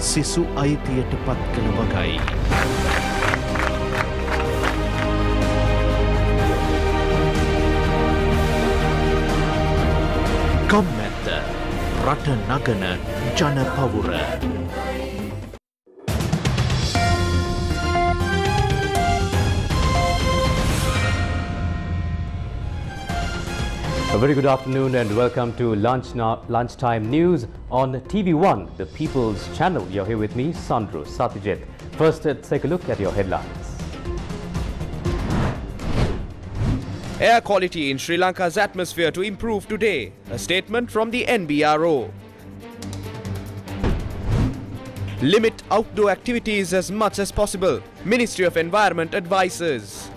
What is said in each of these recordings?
සිසු අයිතියට පත් කළ වගයි. කම්මැත්ත රට නගන ජන පවුර. A very good afternoon and welcome to Lunchtime News on TV1, the People's Channel. You're here with me, Sandro Satijit. First, let's take a look at your headlines. Air quality in Sri Lanka's atmosphere to improve today. A statement from the NBRO. Limit outdoor activities as much as possible. Ministry of Environment advises.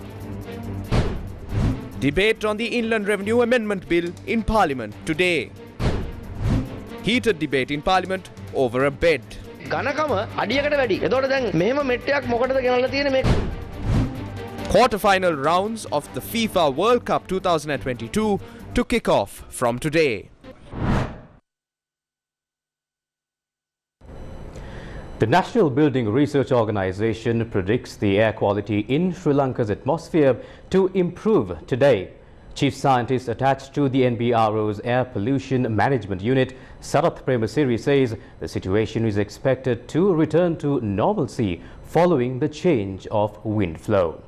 Debate on the Inland Revenue Amendment Bill in Parliament today. Heated debate in Parliament over a bed. Quarter-final rounds of the FIFA World Cup 2022 to kick off from today. The National Building Research Organisation predicts the air quality in Sri Lanka's atmosphere to improve today. Chief Scientist attached to the NBRO's Air Pollution Management Unit, Sarath Premasiri, says the situation is expected to return to normalcy following the change of wind flow.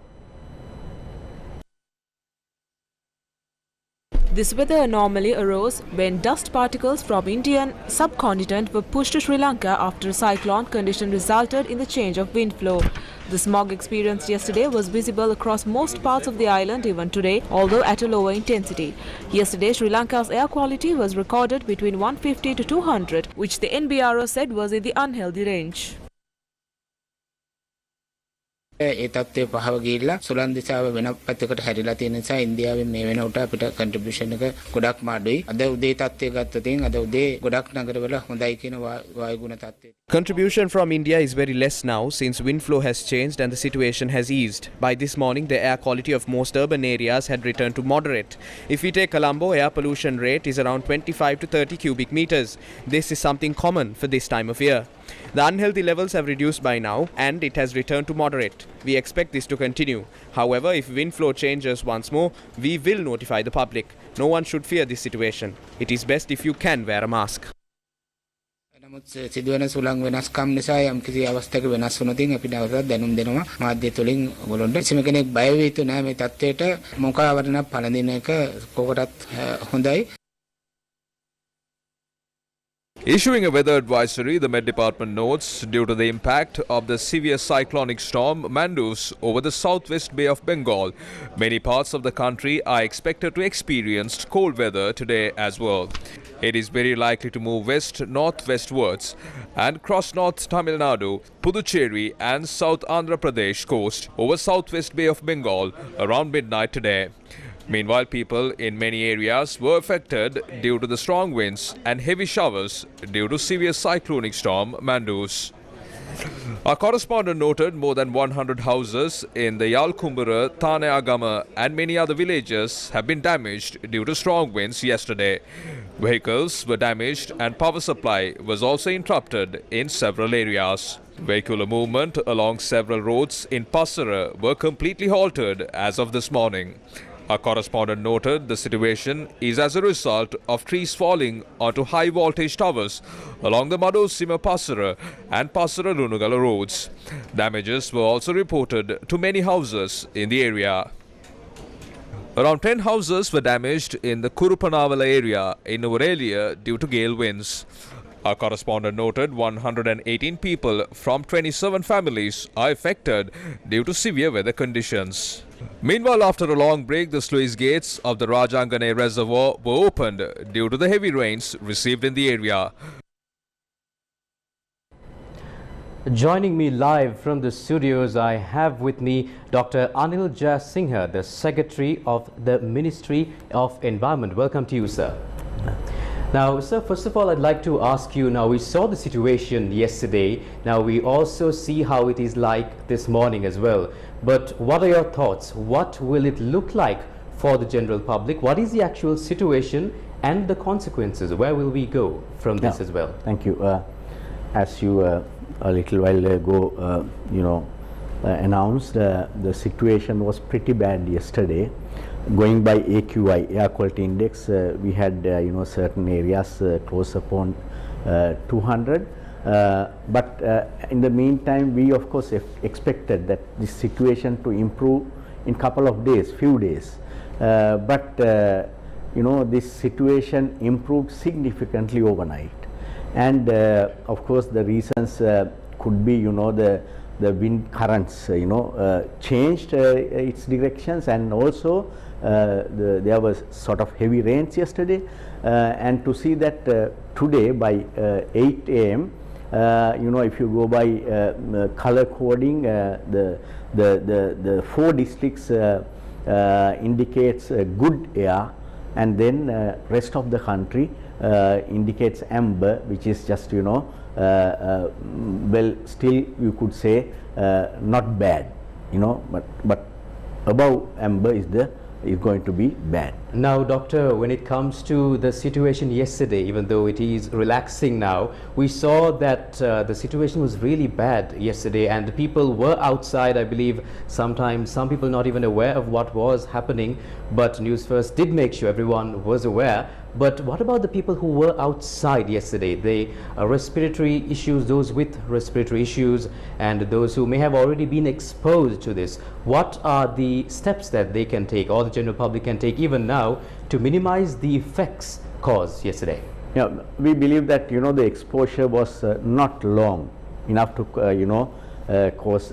This weather anomaly arose when dust particles from Indian subcontinent were pushed to Sri Lanka after a cyclone condition resulted in the change of wind flow. The smog experienced yesterday was visible across most parts of the island even today, although at a lower intensity. Yesterday, Sri Lanka's air quality was recorded between 150 to 200, which the NBRO said was in the unhealthy range. ඒ තත්ත්වය පහව ගිහිල්ලා සුලන් දිසාව වෙන පැත්තකට හැරිලා තියෙන නිසා ඉන්දියාවෙන් මේ වෙනකොට අපිට කන්ට්‍රිබියුෂන් එක ගොඩක් මාඩුයි. අද උදේ තත්ත්වය ගත්තොත් අද උදේ ගොඩක් නගරවල හොඳයි කියන වායුගුණ තත්ත්වය. Contribution from India is very less now since wind flow has changed and the situation has eased. By this morning, the air quality of most urban areas had returned to moderate. If we take Colombo, air pollution rate is around 25 to 30 cubic meters. This is something common for this time of year. The unhealthy levels have reduced by now and it has returned to moderate. We expect this to continue. However, if wind flow changes once more, we will notify the public. No one should fear this situation. It is best if you can wear a mask. නමුත් සිදුවන සුළං වෙනස්කම් නිසා යම් කිසි අවස්ථාවක වෙනස් වුණොත් අපි නැවතත් දැනුම් දෙනවා මාධ්‍ය තුලින් ඔයගොල්ලොන්ට. කිසිම කෙනෙක් බය වෙ යුතු නැහැ මේ තත්ත්වයට. මොකාවරණ පළඳින එක කොකටත් හොඳයි. Issuing a weather advisory, the Met Department notes, due to the impact of the severe cyclonic storm Mandus over the southwest Bay of Bengal, many parts of the country are expected to experience cold weather today as well. It is very likely to move west-northwestwards and cross North Tamil Nadu, Puducherry and South Andhra Pradesh coast over southwest Bay of Bengal around midnight today. Meanwhile, people in many areas were affected due to the strong winds and heavy showers due to severe cyclonic storm Mandus. Our correspondent noted more than 100 houses in the Yalkumbura, Thane Agama and many other villages have been damaged due to strong winds yesterday. Vehicles were damaged and power supply was also interrupted in several areas. Vehicular movement along several roads in Passara were completely halted as of this morning. Our correspondent noted the situation is as a result of trees falling onto high voltage towers along the Madosima Passara and Passara Lunugala roads. Damages were also reported to many houses in the area. Around 10 houses were damaged in the Kurupanavala area in Norelia due to gale winds. Our correspondent noted 118 people from 27 families are affected due to severe weather conditions. Meanwhile, after a long break, the sluice gates of the Rajangane Reservoir were opened due to the heavy rains received in the area. Joining me live from the studios, I have with me Dr. Anil Jasingha, the Secretary of the Ministry of Environment. Welcome to you, sir. Now, sir, first of all, I'd like to ask you, now we saw the situation yesterday. Now we also see how it is like this morning as well. But what are your thoughts? What will it look like for the general public? What is the actual situation and the consequences? Where will we go from this as well? Thank you. As you a little while ago, announced, the situation was pretty bad yesterday. Going by AQI, air quality index, we had certain areas close upon 200. But in the meantime, we of course expected that this situation to improve in couple of days, few days. But this situation improved significantly overnight. And of course, the reasons could be, the wind currents, changed its directions, and also there was sort of heavy rains yesterday. And to see that today by 8 a.m., if you go by color coding, the 4 districts indicates good air, and then rest of the country indicates amber, which is just well, still you could say not bad, but above amber is going to be bad. Now, Doctor, when it comes to the situation yesterday, even though it is relaxing now, we saw that the situation was really bad yesterday, and the people were outside. I believe sometimes some people not even aware of what was happening, but Newsfirst did make sure everyone was aware. But what about the people who were outside yesterday? The respiratory issues, those with respiratory issues, and those who may have already been exposed to this. What are the steps that they can take, or the general public can take even now, to minimize the effects caused yesterday? Yeah, we believe that the exposure was not long enough to cause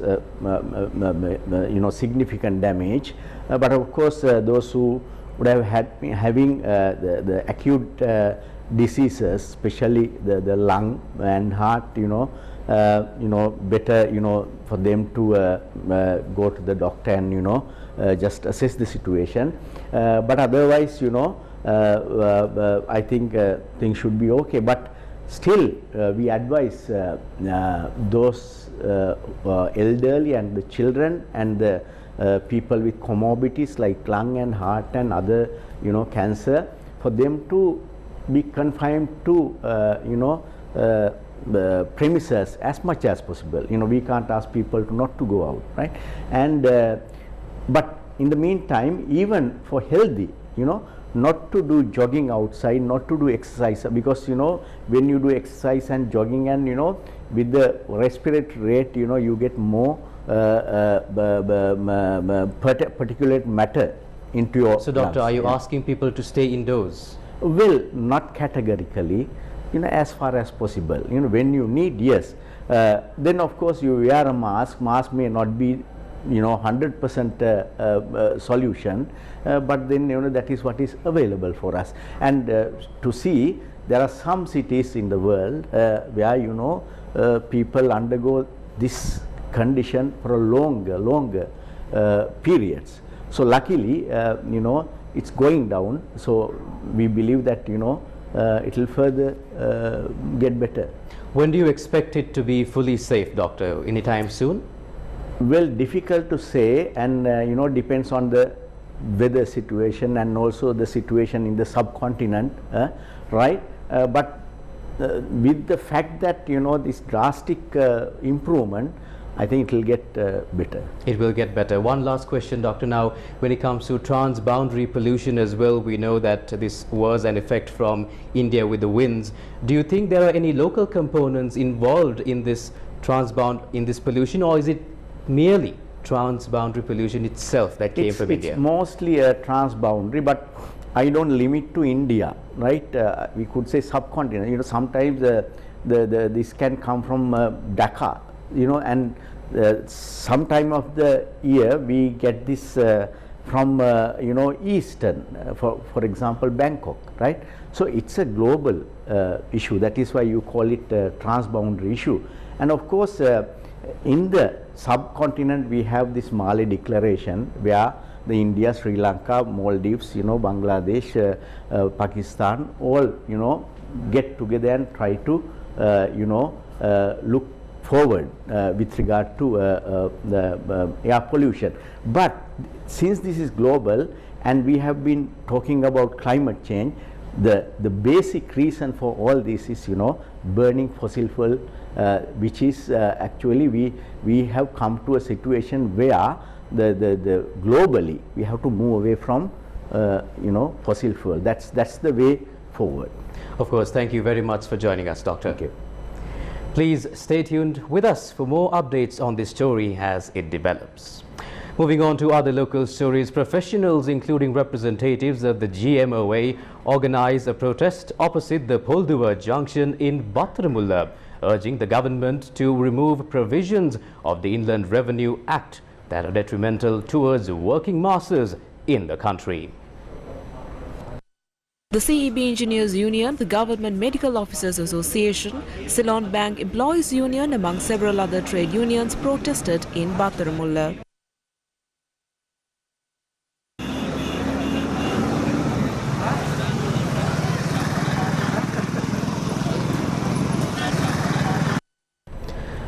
significant damage. But of course, those who would have having the acute diseases, especially the lung and heart, better for them to go to the doctor and just assess the situation. But otherwise, I think things should be okay. But still, we advise those elderly and the children and the people with comorbidities like lung and heart and other cancer, for them to be confined to premises as much as possible. We can't ask people to not to go out, right? And but in the meantime, even for healthy, not to do jogging outside, not to do exercise, because when you do exercise and jogging and with the respiratory rate, you get more particulate matter into your So doctor, lungs. are you asking people to stay indoors? Well, not categorically, as far as possible. When you need, yes. Then of course you wear a mask. Mask may not be 100% solution, but then that is what is available for us. And to see, there are some cities in the world where people undergo this condition for a longer periods. So luckily, it's going down. So we believe that it will further get better. When do you expect it to be fully safe, doctor? Anytime soon? Well, difficult to say, and depends on the weather situation and also the situation in the subcontinent, right? But with the fact that this drastic improvement, I think it will get better. It will get better. One last question, doctor. Now, when it comes to transboundary pollution as well, we know that this was an effect from India with the winds. Do you think there are any local components involved in this pollution, or is it merely transboundary pollution itself that came from India? It's mostly a transboundary, but I don't limit to India, right? We could say subcontinent. Sometimes this can come from Dhaka, and some time of the year we get this from eastern, for example Bangkok, right? So it's a global issue. That is why you call it a transboundary issue. And of course, in the subcontinent we have this Mali Declaration, where the India, Sri Lanka, Maldives, Bangladesh, Pakistan, all get together and try to look forward with regard to the air pollution. But since this is global and we have been talking about climate change, the basic reason for all this is, burning fossil fuel, which is actually we have come to a situation where the globally we have to move away from fossil fuel. That's the way forward. Of course, thank you very much for joining us, Doctor. Thank you. Please stay tuned with us for more updates on this story as it develops. Moving on to other local stories, professionals including representatives of the GMOA organized a protest opposite the Polduva junction in Battaramulla, urging the government to remove provisions of the Inland Revenue Act that are detrimental towards working masses in the country. The CEB Engineers Union, the Government Medical Officers Association, Ceylon Bank Employees Union among several other trade unions protested in Battaramulla.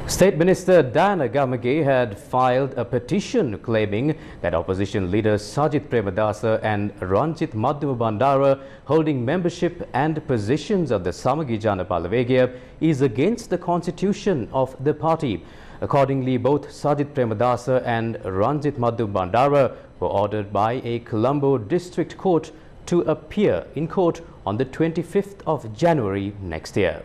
State Minister Diana Gamage had filed a petition claiming that opposition leaders Sajith Premadasa and Ranjit Madhumabandara holding membership and positions of the Samagi Jana Palawegya is against the constitution of the party. Accordingly, both Sajith Premadasa and Ranjit Madhumabandara were ordered by a Colombo District Court to appear in court on the 25th of January next year.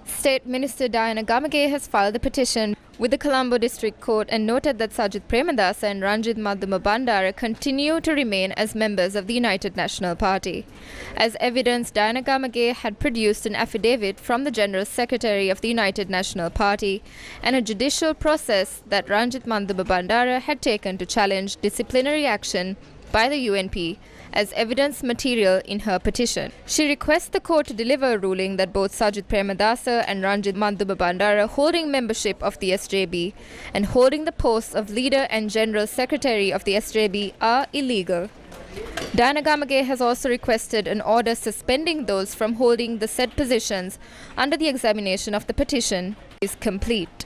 State Minister Diana Gamage has filed a petition with the Colombo District Court and noted that Sajith Premadasa and Ranjit Madhumabandara continue to remain as members of the United National Party. As evidence, Diana Gamage had produced an affidavit from the General Secretary of the United National Party and a judicial process that Ranjit Madhumabandara had taken to challenge disciplinary action by the UNP as evidence material in her petition. She requests the court to deliver a ruling that both Sajith Premadasa and Ranjit Madhumabandara holding membership of the SJB and holding the posts of leader and general secretary of the SJB are illegal. Diana Gamage has also requested an order suspending those from holding the said positions under the examination of the petition is complete.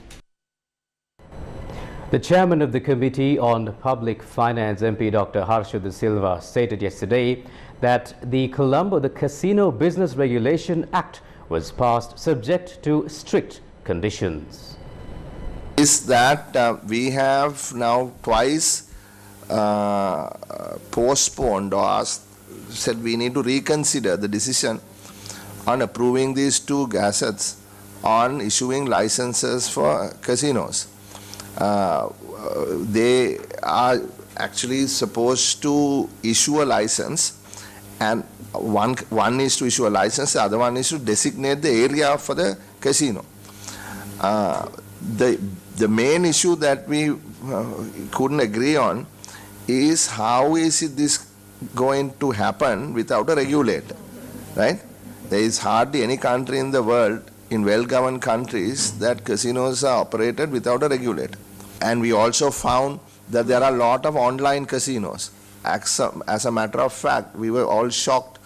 The chairman of the Committee on Public Finance, MP Dr. Harsha De Silva, stated yesterday that the Casino Business Regulation Act was passed subject to strict conditions. Is that we have now twice postponed or said we need to reconsider the decision on approving these two gazettes on issuing licenses for casinos. They are actually supposed to issue a license, and one is to issue a license, the other one is to designate the area for the casino. The main issue that we couldn't agree on is how is this going to happen without a regulator, right? There is hardly any country in the world, in well-governed countries, that casinos are operated without a regulator. And we also found that there are a lot of online casinos. As a matter of fact, we were all shocked.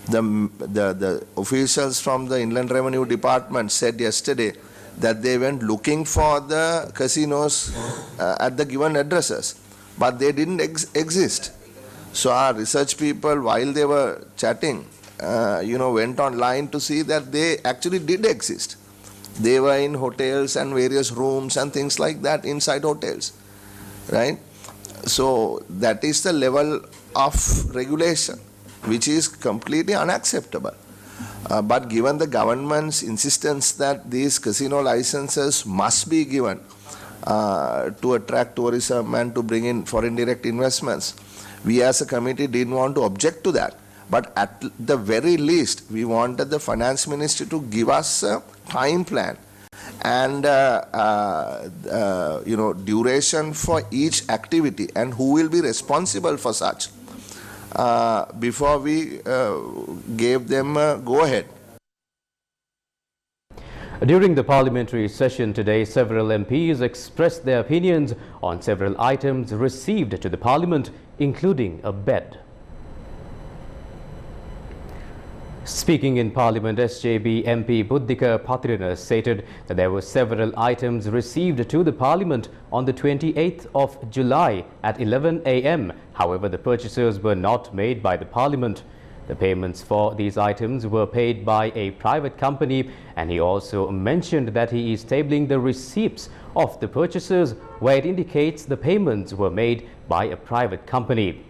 The officials from the Inland Revenue Department said yesterday that they went looking for the casinos at the given addresses, but they didn't exist. So our research people, while they were chatting, went online to see that they actually did exist. They were in hotels and various rooms and things like that inside hotels, right? So that is the level of regulation, which is completely unacceptable. But given the government's insistence that these casino licenses must be given to attract tourism and to bring in foreign direct investments, we as a committee didn't want to object to that. But at the very least, we wanted the finance ministry to give us a time plan and duration for each activity and who will be responsible for such before we gave them a go-ahead. During the parliamentary session today, several MPs expressed their opinions on several items received to the parliament, including a bed. Speaking in Parliament, SJB MP Buddhika Patirana stated that there were several items received to the Parliament on the 28th of July at 11 a.m. However, the purchases were not made by the Parliament. The payments for these items were paid by a private company, and he also mentioned that he is tabling the receipts of the purchases where it indicates the payments were made by a private company.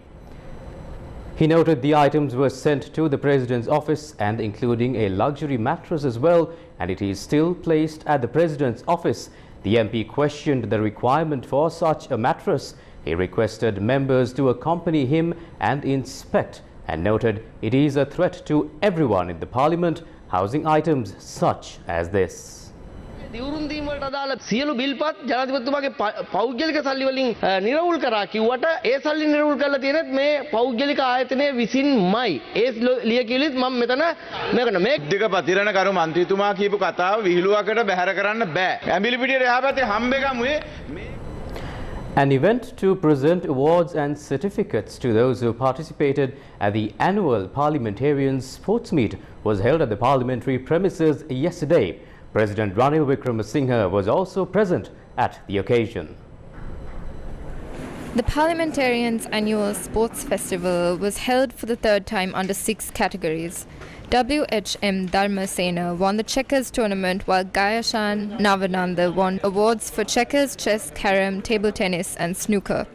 He noted the items were sent to the President's office and including a luxury mattress as well, and it is still placed at the President's office. The MP questioned the requirement for such a mattress. He requested members to accompany him and inspect, and noted it is a threat to everyone in the Parliament housing items such as this. දිවුරුම් දීම වලට අදාළ සියලු බිල්පත් ජනාධිපතිතුමාගේ පෞද්ගලික සල්ලි වලින් නිරවුල් කරා කිව්වට ඒ සල්ලි නිරවුල් කරලා තියෙනෙත් මේ පෞද්ගලික ආයතනයේ විසින්මයි. ඒ ලියකියවිලිත් මම මෙතන මේකන මේ දෙක පතිරණ කරු മന്ത്രിතුමා කියපු කතාව විහිළුවකට බැහැර කරන්න බෑ. ඇඹිලිපිටියේ එහා පැත්තේ හම්බෙගමුවේ An event to present awards and certificates to those who participated at the annual Parliamentarians sports meet was held at the parliamentary premises yesterday. President Ranil Wickremesinghe was also present at the occasion. The Parliamentarians' annual sports festival was held for the third time under 6 categories. WHM Dharmasena won the checkers tournament, while Gayashan Navananda won awards for checkers, chess, carom, table tennis and snooker.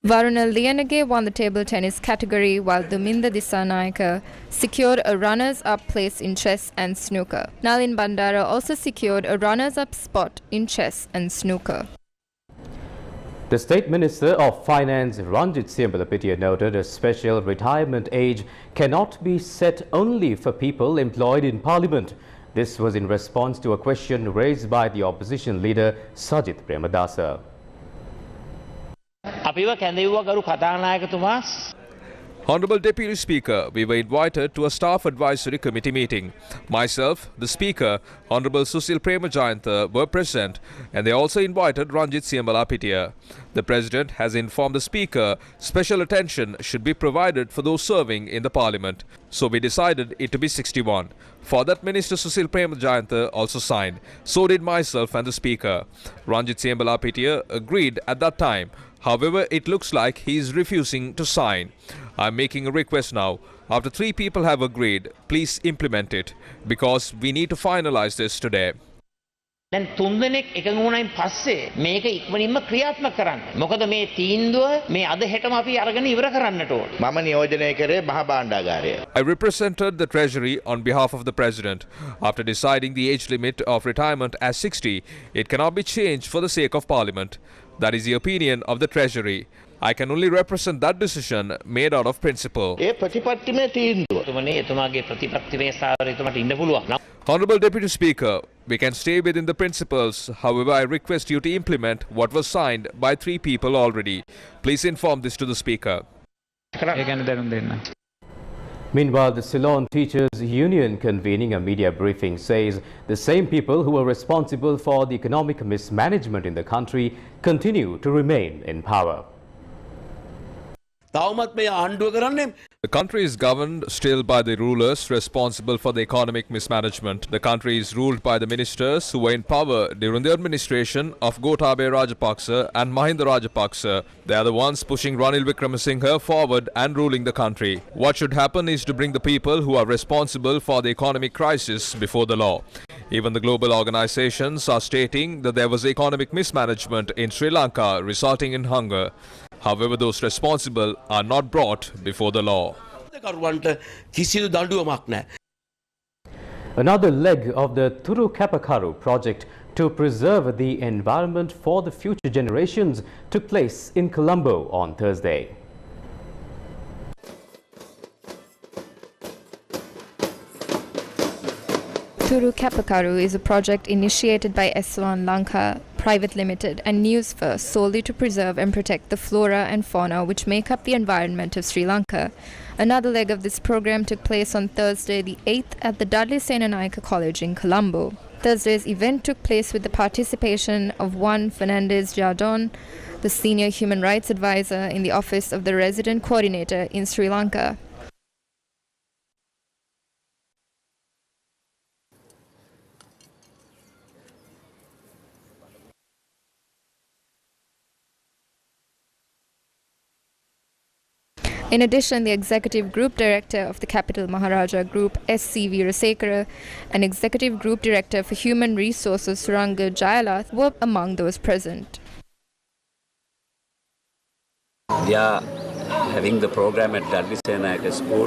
Varuna Liyanage won the table tennis category, while Duminda Disanayaka secured a runners-up place in chess and snooker. Nalin Bandara also secured a runners-up spot in chess and snooker. The State Minister of Finance Ranjit Siambalapitiya noted a special retirement age cannot be set only for people employed in Parliament. This was in response to a question raised by the opposition leader Sajith Premadasa. Honorable Deputy Speaker, we were invited to a staff advisory committee meeting. Myself, the Speaker, Honorable Susil Premajayantha were present, and they also invited Ranjit Siambalapitiya. The President has informed the Speaker special attention should be provided for those serving in the Parliament. So we decided it to be 61. For that, Minister Susil Premajayantha also signed. So did myself and the Speaker. Ranjit Siambalapitiya agreed at that time. However, it looks like he is refusing to sign. I am making a request now. After 3 people have agreed, please implement it, because we need to finalize this today. දැන් 3 දෙනෙක් එකඟ වුණායින් පස්සේ මේක ඉක්මනින්ම ක්‍රියාත්මක කරන්න. මොකද මේ තීන්දුව මේ අද හෙටම අපි අරගෙන ඉවර කරන්නට ඕන. මම නියෝජනය කරේ මහා භාණ්ඩාගාරය. I represented the Treasury on behalf of the President. After deciding the age limit of retirement as 60, it cannot be changed for the sake of Parliament. That is the opinion of the Treasury. I can only represent that decision made out of principle. Honorable Deputy Speaker, we can stay within the principles. However, I request you to implement what was signed by 3 people already. Please inform this to the Speaker. Meanwhile, the Ceylon Teachers Union convening a media briefing says the same people who are responsible for the economic mismanagement in the country continue to remain in power. The country is governed still by the rulers responsible for the economic mismanagement. The country is ruled by the ministers who were in power during the administration of Gotabaya Rajapaksa and Mahinda Rajapaksa. They are the ones pushing Ranil Wickremesinghe forward and ruling the country. What should happen is to bring the people who are responsible for the economic crisis before the law. Even the global organizations are stating that there was economic mismanagement in Sri Lanka resulting in hunger. However, those responsible are not brought before the law. Another leg of the Suru kappakaru project to preserve the environment for the future generations took place in Colombo on Thursday. Suru kappakaru is a project initiated by S1 Lanka Private Limited and Newsfirst solely to preserve and protect the flora and fauna which make up the environment of Sri Lanka. Another leg of this program took place on Thursday the 8th at the Dudley Senanayake College in Colombo. Thursday's event took place with the participation of Juan Fernandez Jardon, the senior human rights advisor in the office of the resident coordinator in Sri Lanka. In addition, the Executive Group Director of the Capital Maharaja Group, S.C. Veerasekara, and Executive Group Director for Human Resources, Suranga Jayalath, were among those present. We are having the program at Dadli Senaka School.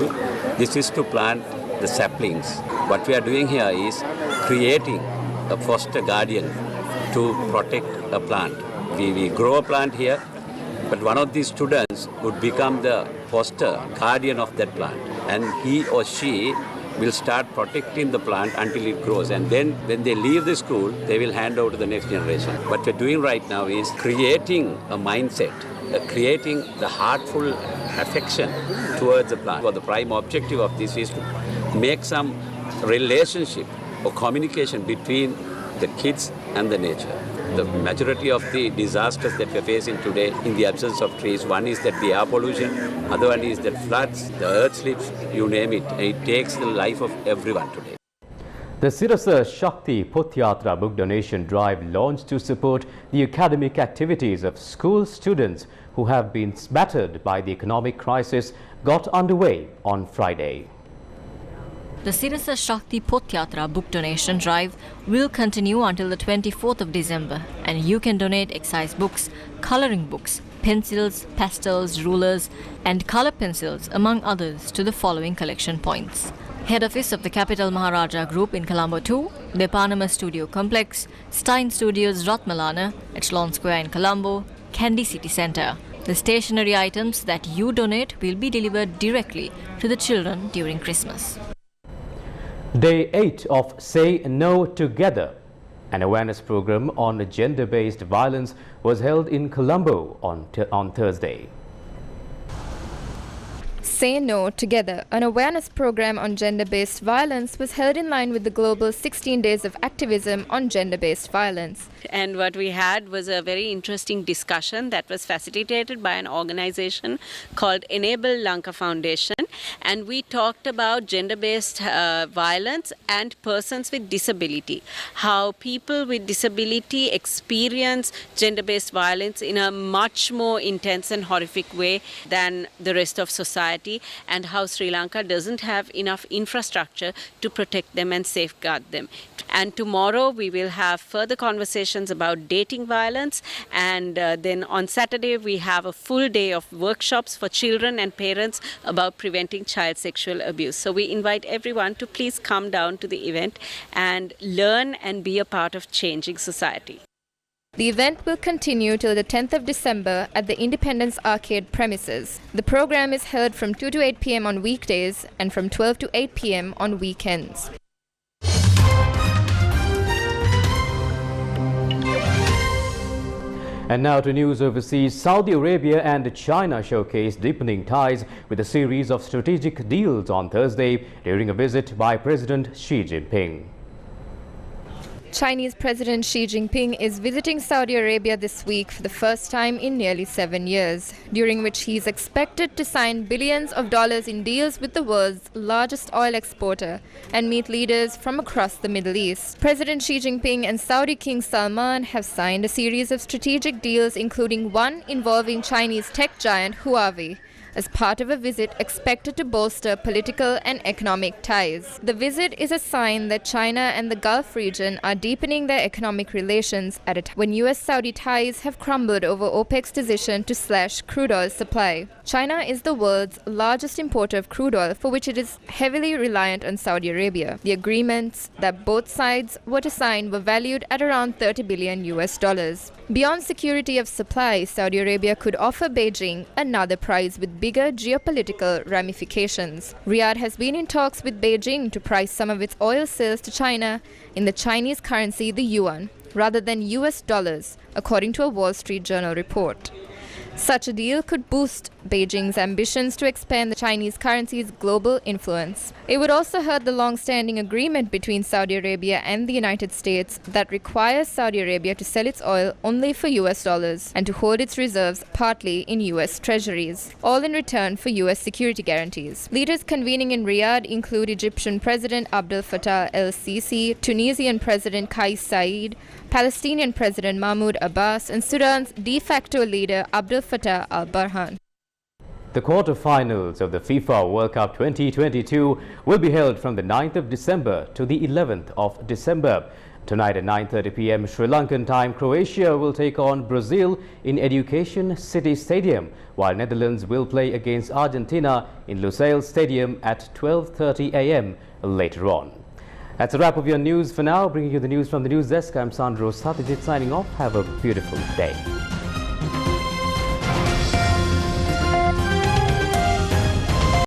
This is to plant the saplings. What we are doing here is creating a foster guardian to protect a plant. We grow a plant here, but one of these students would become the foster guardian of that plant, and he or she will start protecting the plant until it grows, and then when they leave the school they will hand over to the next generation. What we're doing right now is creating a mindset, creating the heartful affection towards the plant. Well, the prime objective of this is to make some relationship or communication between the kids and the nature. The majority of the disasters that we're facing today in the absence of trees, one is that the air pollution, other one is that floods, the earth slips, you name it. It takes the life of everyone today. The Sirasa Shakti Pothyatra book donation drive launched to support the academic activities of school students who have been battered by the economic crisis got underway on Friday. The Sirasa Shakti Pothyatra book donation drive will continue until the 24th of December, and you can donate exercise books, colouring books, pencils, pastels, rulers and colour pencils among others to the following collection points: Head Office of the Capital Maharaja Group in Colombo 2, Depanama Studio Complex, Stein Studios Ratmalana, Echelon Square in Colombo, Kandy City Centre. The stationery items that you donate will be delivered directly to the children during Christmas. Day 8 of Say No Together, an awareness program on gender-based violence, was held in Colombo on Thursday. Say No Together, an awareness program on gender-based violence, was held in line with the global 16 days of activism on gender-based violence. And what we had was a very interesting discussion that was facilitated by an organization called Enable Lanka Foundation. And we talked about gender-based violence and persons with disability. How people with disability experience gender-based violence in a much more intense and horrific way than the rest of society, and how Sri Lanka doesn't have enough infrastructure to protect them and safeguard them. And tomorrow we will have further conversations about dating violence, and then on Saturday we have a full day of workshops for children and parents about preventing child sexual abuse. So we invite everyone to please come down to the event and learn and be a part of changing society. The event will continue till the 10th of December at the Independence Arcade premises. The program is held from 2 to 8 p.m. on weekdays and from 12 to 8 p.m. on weekends. And now to news overseas. Saudi Arabia and China showcased deepening ties with a series of strategic deals on Thursday during a visit by President Xi Jinping. Chinese President Xi Jinping is visiting Saudi Arabia this week for the first time in nearly 7 years, during which he is expected to sign billions of dollars in deals with the world's largest oil exporter and meet leaders from across the Middle East. President Xi Jinping and Saudi King Salman have signed a series of strategic deals, including one involving Chinese tech giant Huawei, as part of a visit expected to bolster political and economic ties. The visit is a sign that China and the Gulf region are deepening their economic relations at a time when US-Saudi ties have crumbled over OPEC's decision to slash crude oil supply. China is the world's largest importer of crude oil, for which it is heavily reliant on Saudi Arabia. The agreements that both sides were to sign were valued at around $30 billion. Beyond security of supply, Saudi Arabia could offer Beijing another prize with bigger geopolitical ramifications. Riyadh has been in talks with Beijing to price some of its oil sales to China in the Chinese currency, the yuan, rather than US dollars, according to a Wall Street Journal report. Such a deal could boost Beijing's ambitions to expand the Chinese currency's global influence. It would also hurt the long-standing agreement between Saudi Arabia and the United States that requires Saudi Arabia to sell its oil only for US dollars and to hold its reserves partly in US treasuries, all in return for US security guarantees. Leaders convening in Riyadh include Egyptian President Abdel Fattah el-Sisi, Tunisian President Kais Saied, Palestinian President Mahmoud Abbas, and Sudan's de facto leader Abdel Fattah al-Burhan. The quarter-finals of the FIFA World Cup 2022 will be held from the 9th of December to the 11th of December. Tonight at 9:30 p.m. Sri Lankan time, Croatia will take on Brazil in Education City Stadium, while Netherlands will play against Argentina in Lusail Stadium at 12:30 a.m. later on. That's a wrap of your news for now. Bringing you the news from the news desk, I'm Sandro Satyajit signing off. Have a beautiful day.